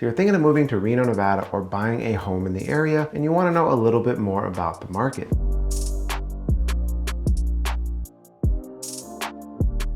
So you're thinking of moving to Reno, Nevada, or buying a home in the area, and you want to know a little bit more about the market.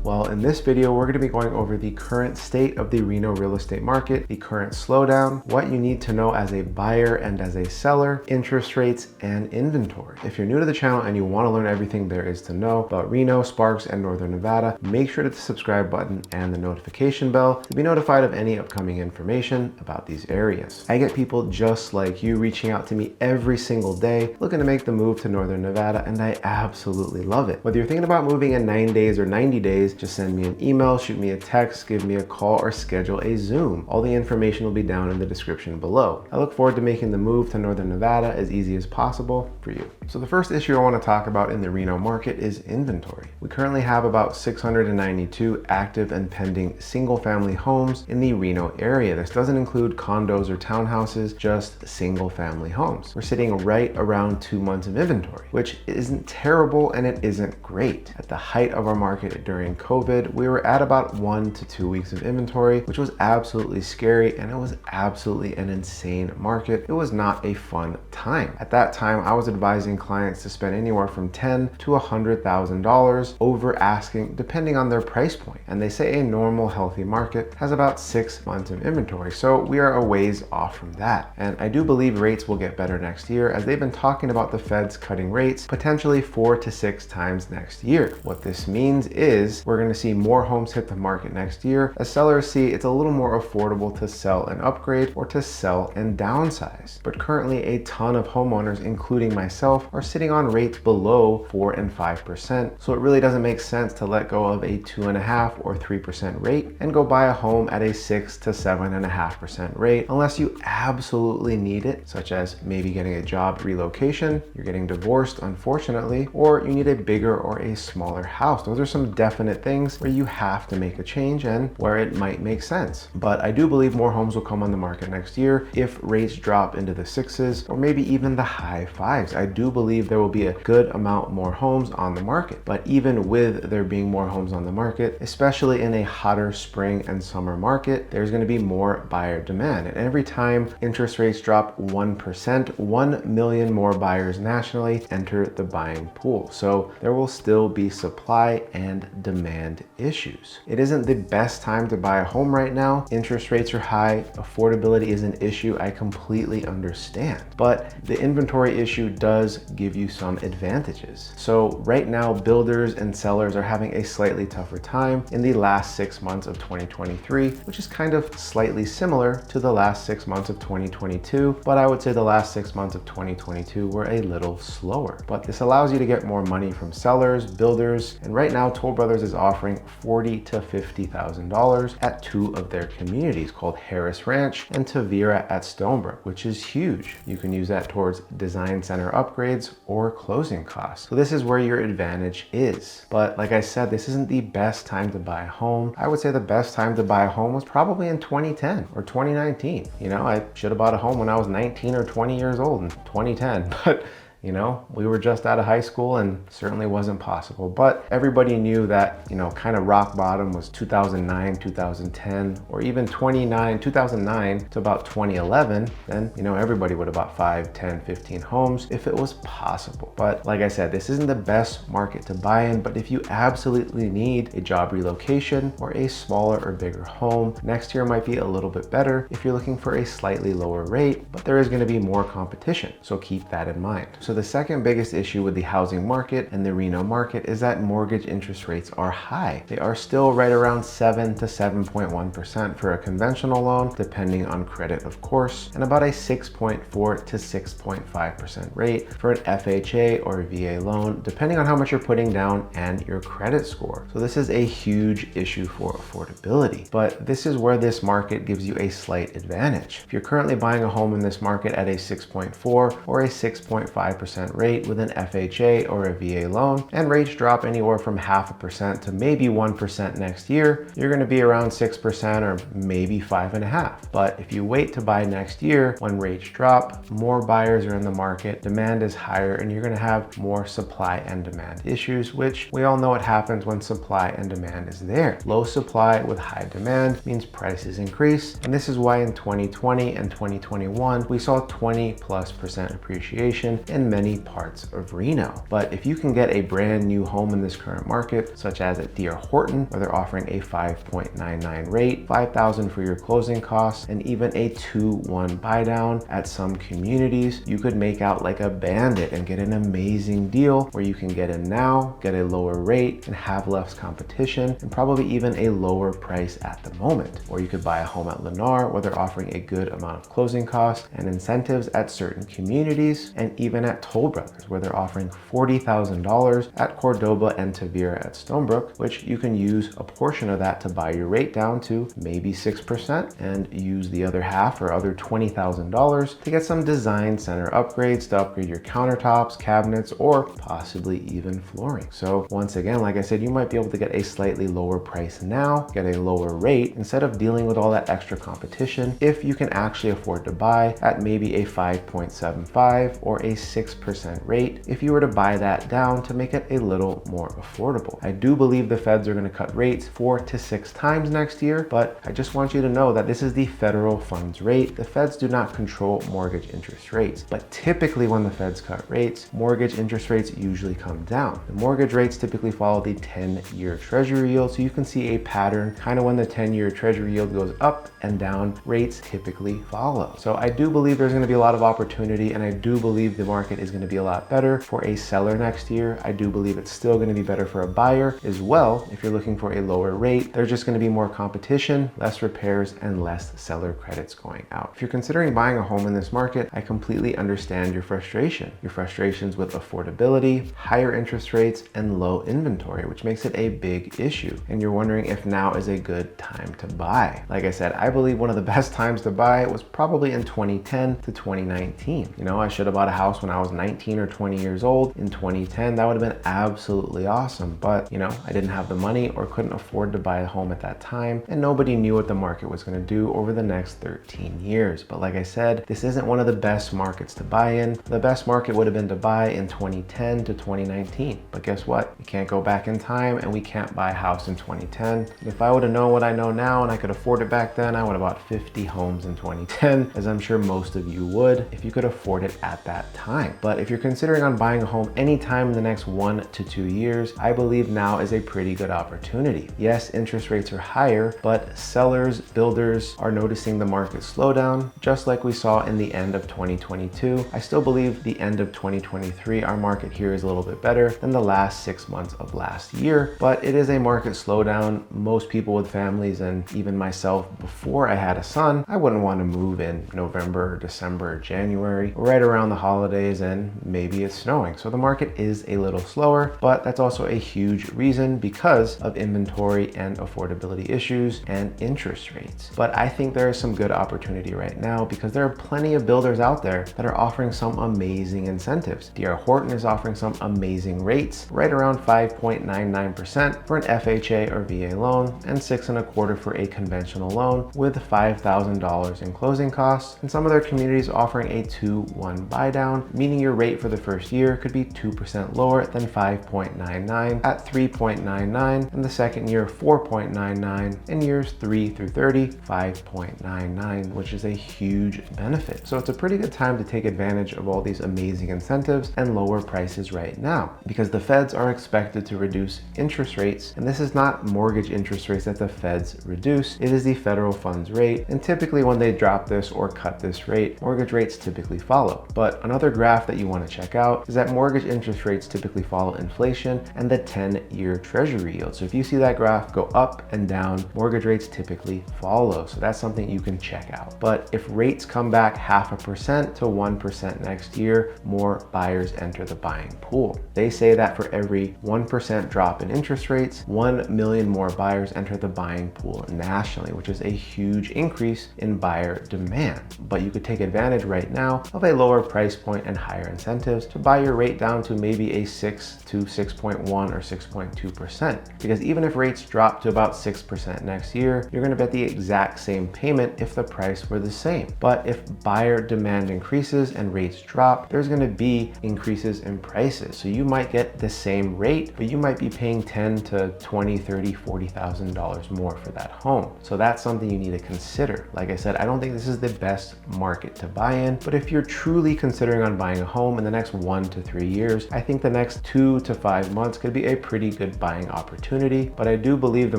Well, in this video, we're going to be going over the current state of the Reno real estate market, the current slowdown, what you need to know as a buyer and as a seller, interest rates, and inventory. If you're new to the channel and you want to learn everything there is to know about Reno, Sparks, and Northern Nevada, make sure to hit the subscribe button and the notification bell to be notified of any upcoming information about these areas. I get people just like you reaching out to me every single day looking to make the move to Northern Nevada, and I absolutely love it. Whether you're thinking about moving in 9 days or 90 days, just send me an email, shoot me a text, give me a call, or schedule a Zoom. All the information will be down in the description below. I look forward to making the move to Northern Nevada as easy as possible for you. So the first issue I want to talk about in the Reno market is inventory. We currently have about 692 active and pending single-family homes in the Reno area. This doesn't include condos or townhouses, just single-family homes. We're sitting right around 2 months of inventory, which isn't terrible and it isn't great. At the height of our market during COVID, we were at about 1 to 2 weeks of inventory, which was absolutely scary, and it was absolutely an insane market. It was not a fun time. At that time, I was advising clients to spend anywhere from $10,000 to $100,000 over asking, depending on their price point. And they say a normal, healthy market has about 6 months of inventory. So we are a ways off from that. And I do believe rates will get better next year, as they've been talking about the Feds cutting rates potentially 4 to 6 times next year. What this means is we're going to see more homes hit the market next year, as sellers see it's a little more affordable to sell and upgrade or to sell and downsize. But currently a ton of homeowners, including myself, are sitting on rates below 4 and 5%. So it really doesn't make sense to let go of a 2.5% or 3% rate and go buy a home at a 6 to 7.5% rate unless you absolutely need it, such as maybe getting a job relocation, you're getting divorced unfortunately, or you need a bigger or a smaller house. Those are some definite things where you have to make a change and where it might make sense. But I do believe more homes will come on the market next year if rates drop into the 6s or maybe even the high 5s. I do believe there will be a good amount more homes on the market. But even with there being more homes on the market, especially in a hotter spring and summer market, there's going to be more buyer demand. And every time interest rates drop 1%, 1 million more buyers nationally enter the buying pool. So there will still be supply and demand issues. It isn't the best time to buy a home right now. Interest rates are high. Affordability is an issue. I completely understand. But the inventory issue does give you some advantages. So right now, builders and sellers are having a slightly tougher time in the last 6 months of 2023, which is kind of slightly similar to the last 6 months of 2022. But I would say the last 6 months of 2022 were a little slower. But this allows you to get more money from sellers, builders, and right now Toll Brothers is offering $40,000 to $50,000 at 2 of their communities called Harris Ranch and Tavira at Stonebrook, which is huge. You can use that towards design center upgrades or closing costs. So this is where your advantage is. But like I said, this isn't the best time to buy a home. I would say the best time to buy a home was probably in 2010 or 2019. You know, I should have bought a home when I was 19 or 20 years old in 2010, but you know, we were just out of high school and certainly wasn't possible. But everybody knew that, you know, kind of rock bottom was 2009, 2010, or even 2009 to about 2011. Then, you know, everybody would have bought 5, 10, 15 homes if it was possible. But like I said, this isn't the best market to buy in, but if you absolutely need a job relocation or a smaller or bigger home, next year might be a little bit better if you're looking for a slightly lower rate, but there is going to be more competition. So keep that in mind. So the second biggest issue with the housing market and the Reno market is that mortgage interest rates are high. They are still right around 7 to 7.1% for a conventional loan, depending on credit, of course, and about a 6.4 to 6.5% rate for an FHA or VA loan, depending on how much you're putting down and your credit score. So this is a huge issue for affordability, but this is where this market gives you a slight advantage. If you're currently buying a home in this market at a 6.4 or a 6.5 5% rate with an FHA or a VA loan, and rates drop anywhere from 0.5% to maybe 1% next year, you're going to be around 6% or maybe 5.5%. But if you wait to buy next year, when rates drop, more buyers are in the market, demand is higher, and you're going to have more supply and demand issues, which we all know what happens when supply and demand is there. Low supply with high demand means prices increase, and this is why in 2020 and 2021 we saw 20+% appreciation in many parts of Reno. But if you can get a brand new home in this current market, such as at D.R. Horton, where they're offering a 5.99 rate, $5,000 for your closing costs, and even a 2-1 buy down at some communities, you could make out like a bandit and get an amazing deal where you can get in now, get a lower rate, and have less competition, and probably even a lower price at the moment. Or you could buy a home at Lennar, where they're offering a good amount of closing costs and incentives at certain communities, and even at Toll Brothers, where they're offering $40,000 at Cordoba and Tavira at Stonebrook, which you can use a portion of that to buy your rate down to maybe 6% and use the other half or other $20,000 to get some design center upgrades to upgrade your countertops, cabinets, or possibly even flooring. So once again, like I said, you might be able to get a slightly lower price now, get a lower rate instead of dealing with all that extra competition if you can actually afford to buy at maybe a 5.75 or a 6% rate if you were to buy that down to make it a little more affordable. I do believe the feds are going to cut rates 4 to 6 times next year, but I just want you to know that this is the federal funds rate. The feds do not control mortgage interest rates, but typically when the feds cut rates, mortgage interest rates usually come down. The mortgage rates typically follow the 10-year treasury yield, so you can see a pattern kind of when the 10-year treasury yield goes up and down, rates typically follow. So I do believe there's going to be a lot of opportunity, and I do believe the market is going to be a lot better for a seller next year. I do believe it's still going to be better for a buyer as well. If you're looking for a lower rate, there's just going to be more competition, less repairs, and less seller credits going out. If you're considering buying a home in this market, I completely understand your frustration. Your frustrations with affordability, higher interest rates, and low inventory, which makes it a big issue. And you're wondering if now is a good time to buy. Like I said, I believe one of the best times to buy was probably in 2010 to 2019. You know, I should have bought a house when I was 19 or 20 years old in 2010. That would have been absolutely awesome. But, you know, I didn't have the money or couldn't afford to buy a home at that time, and nobody knew what the market was going to do over the next 13 years. But like I said, this isn't one of the best markets to buy in. The best market would have been to buy in 2010 to 2019. But guess what? We can't go back in time, and we can't buy a house in 2010. If I would have known what I know now and I could afford it back then, I would have bought 50 homes in 2010, as I'm sure most of you would if you could afford it at that time. But if you're considering on buying a home anytime in the next 1 to 2 years, I believe now is a pretty good opportunity. Yes, interest rates are higher, but sellers, builders are noticing the market slowdown, just like we saw in the end of 2022. I still believe the end of 2023, our market here is a little bit better than the last 6 months of last year, but it is a market slowdown. Most people with families, and even myself before I had a son, I wouldn't want to move in November, December, January, right around the holidays, and maybe it's snowing. So the market is a little slower, but that's also a huge reason because of inventory and affordability issues and interest rates. But I think there is some good opportunity right now because there are plenty of builders out there that are offering some amazing incentives. D.R. Horton is offering some amazing rates, right around 5.99% for an FHA or VA loan, and 6.25% for a conventional loan with $5,000 in closing costs. And some of their communities offering a 2-1 buy down, meaning your rate for the first year could be 2% lower than 5.99 at 3.99, and the second year 4.99, and years 3 through 30 5.99, which is a huge benefit. So it's a pretty good time to take advantage of all these amazing incentives and lower prices right now, because the feds are expected to reduce interest rates, and this is not mortgage interest rates that the feds reduce, it is the federal funds rate. And typically when they drop this or cut this rate, mortgage rates typically follow. But another graph that you want to check out is that mortgage interest rates typically follow inflation and the 10-year treasury yield. So if you see that graph go up and down, mortgage rates typically follow. So that's something you can check out. But if rates come back 0.5% to 1% next year, more buyers enter the buying pool. They say that for every 1% drop in interest rates, 1 million more buyers enter the buying pool nationally, which is a huge increase in buyer demand. But you could take advantage right now of a lower price point and higher incentives to buy your rate down to maybe a 6 to 6.1 or 6.2%. Because even if rates drop to about 6% next year, you're going to get the exact same payment if the price were the same. But if buyer demand increases and rates drop, there's going to be increases in prices. So you might get the same rate, but you might be paying $10 to $20, $30, $40,000 more for that home. So that's something you need to consider. Like I said, I don't think this is the best market to buy in, but if you're truly considering on buying a home in the next 1 to 3 years, I think the next 2 to 5 months could be a pretty good buying opportunity. But I do believe the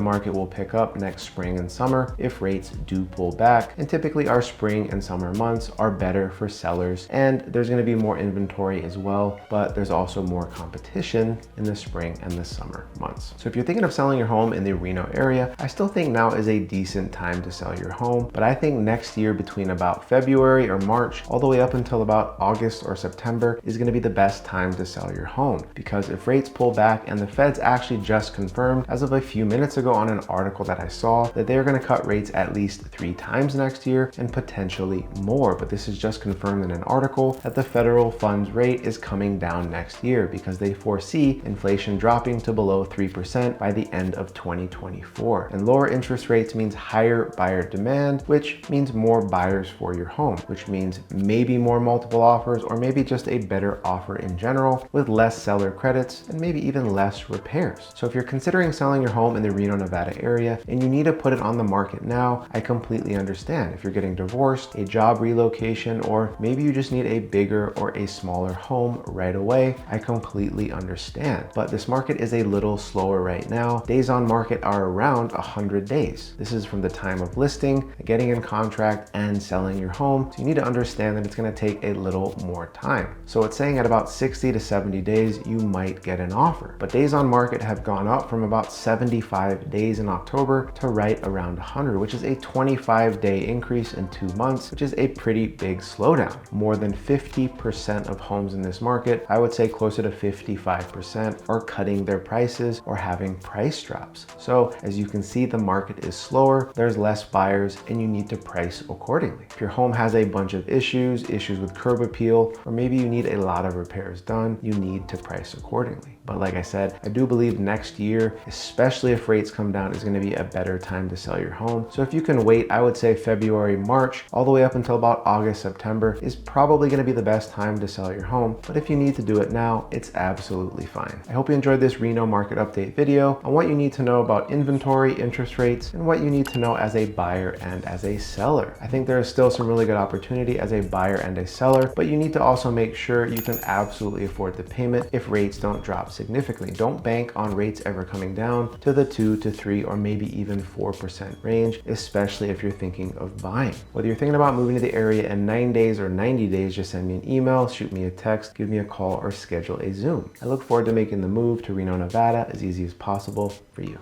market will pick up next spring and summer if rates do pull back. And typically our spring and summer months are better for sellers, and there's going to be more inventory as well, but there's also more competition in the spring and the summer months. So if you're thinking of selling your home in the Reno area, I still think now is a decent time to sell your home, but I think next year between about February or March all the way up until about August or September is going to be the best time to sell your home. Because if rates pull back, and the Fed's actually just confirmed as of a few minutes ago on an article that I saw that they're going to cut rates at least 3 times next year and potentially more, but this is just confirmed in an article that the federal funds rate is coming down next year because they foresee inflation dropping to below 3% by the end of 2024. And lower interest rates means higher buyer demand, which means more buyers for your home, which means maybe more multiple offers, or maybe just a better offer in general with less seller credits and maybe even less repairs. So if you're considering selling your home in the Reno, Nevada area and you need to put it on the market now, I completely understand. If you're getting divorced, a job relocation, or maybe you just need a bigger or a smaller home right away, I completely understand. But this market is a little slower right now. Days on market are around 100 days. This is from the time of listing, getting in contract, and selling your home. So you need to understand that it's going to take a little more time. So it's saying at about 60 to 70 days, you might get an offer. But days on market have gone up from about 75 days in October to right around 100, which is a 25-day increase in 2 months, which is a pretty big slowdown. More than 50% of homes in this market, I would say closer to 55%, are cutting their prices or having price drops. So as you can see, the market is slower, there's less buyers, and you need to price accordingly. If your home has a bunch of issues with curb appeal, or maybe you need a lot of repairs done, you need to price accordingly. But like I said, I do believe next year, especially if rates come down, is going to be a better time to sell your home. So if you can wait, I would say February, March, all the way up until about August, September is probably going to be the best time to sell your home. But if you need to do it now, it's absolutely fine. I hope you enjoyed this Reno market update video on what you need to know about inventory, interest rates, and what you need to know as a buyer and as a seller. I think there is still some really good opportunity as a buyer and a seller, but you need to also make sure you can absolutely afford the payment if rates don't drop significantly. Don't bank on rates ever coming down to the 2 to 3 or maybe even 4% range, especially if you're thinking of buying. Whether you're thinking about moving to the area in 9 days or 90 days, just send me an email, shoot me a text, give me a call, or schedule a Zoom. I look forward to making the move to Reno, Nevada as easy as possible for you.